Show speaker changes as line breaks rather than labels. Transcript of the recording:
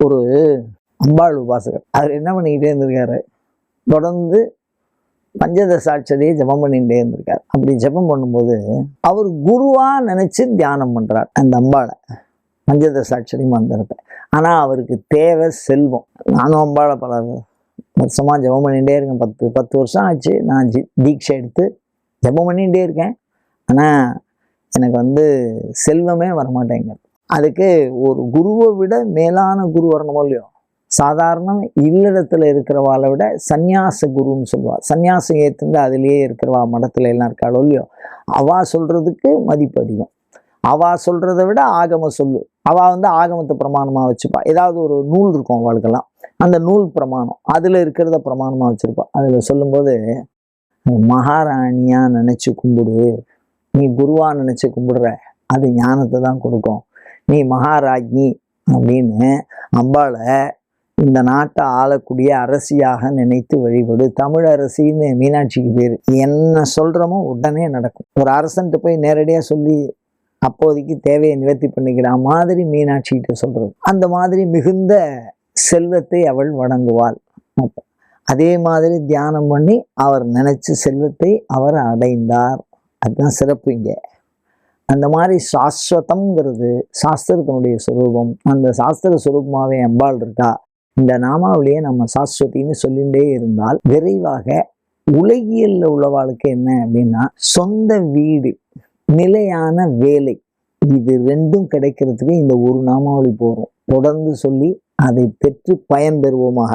ஒரு அம்பாள் உபாசகர். அவர் என்ன பண்ணிக்கிட்டே இருந்திருக்காரு, தொடர்ந்து பஞ்சதசாட்சரியை ஜபம் பண்ணிகிட்டே இருந்திருக்காரு. அப்படி ஜபம் பண்ணும்போது அவர் குருவா நினைச்சு தியானம் பண்றார் அந்த அம்பாளை, பஞ்சதசாட்சரி மந்திரத்தை. ஆனா அவருக்கு தேவை செல்வம். நானும் அம்பாளை பல வருஷமா ஜபம் பண்ணிகிட்டே இருக்கேன். 10 வருஷம் ஆச்சு நான் தீட்சை எடுத்து ஜபம் பண்ணிகிட்டே இருக்கேன். ஆனா எனக்கு செல்வமே வரமாட்டேங்க. அதுக்கு ஒரு குருவை விட மேலான குரு வரணுமோ இல்லையோ. சாதாரண இல்லறத்துல இருக்கிறவாளை விட சந்நியாச குருன்னு சொல்லுவா. சந்நியாசம் ஏற்றுந்து அதிலேயே இருக்கிறவா மடத்துல எல்லாம் இருக்காளோ இல்லையோ, அவா சொல்றதுக்கு மதிப்பு அதிகம். அவா சொல்றதை விட ஆகம சொல்லு. அவா ஆகமத்தை பிரமாணமா வச்சுப்பா. ஏதாவது ஒரு நூல் இருக்கும் அவளுக்கெல்லாம், அந்த நூல் பிரமாணம் அதுல இருக்கிறத பிரமாணமா வச்சிருப்பா. அதுல சொல்லும்போது, மகாராணியா நினைச்சு கும்பிடு, நீ குருவா நினைச்சு கும்பிடுற, அது ஞானத்தை தான் கொடுக்கும். நீ மகாராஜ்ஞி அப்படின்னு அம்பாளை இந்த நாட்டை ஆளக்கூடிய அரசியாக நினைத்து வழிபடு. தமிழ் அரசின்னு மீனாட்சிக்கு பேர். என்ன சொல்றோமோ உடனே நடக்கும். ஒரு அரசன்ட்டு போய் நேரடியா சொல்லி அப்போதைக்கு தேவையை நிவர்த்தி பண்ணிக்கிற மாதிரி மீனாட்சிகிட்ட சொல்றது. அந்த மாதிரி மிகுந்த செல்வத்தை அவள் வழங்குவாள். அதே மாதிரி தியானம் பண்ணி அவர் நினைச்ச செல்வத்தை அவர் அடைந்தார். அதுதான் சிறப்பு இங்க. அந்த மாதிரி சாஸ்வதம்ங்கிறது சாஸ்திரத்தினுடைய சுரூபம். அந்த சாஸ்திர சுரூபமாவே அம்பாள் இருக்கா. இந்த நாமாவிலேயே நம்ம சாஸ்வதின்னு சொல்லிகிட்டே இருந்தால் விரைவாக உலகியல்ல உள்ளவாளுக்கு என்ன அப்படின்னா, சொந்த வீடு, நிலையான வேலை, இது ரெண்டும் கிடைக்கிறதுக்கு இந்த ஒரு நாமாவளி போகும். தொடர்ந்து சொல்லி அதை பெற்று பயன்பெறுவோமாக.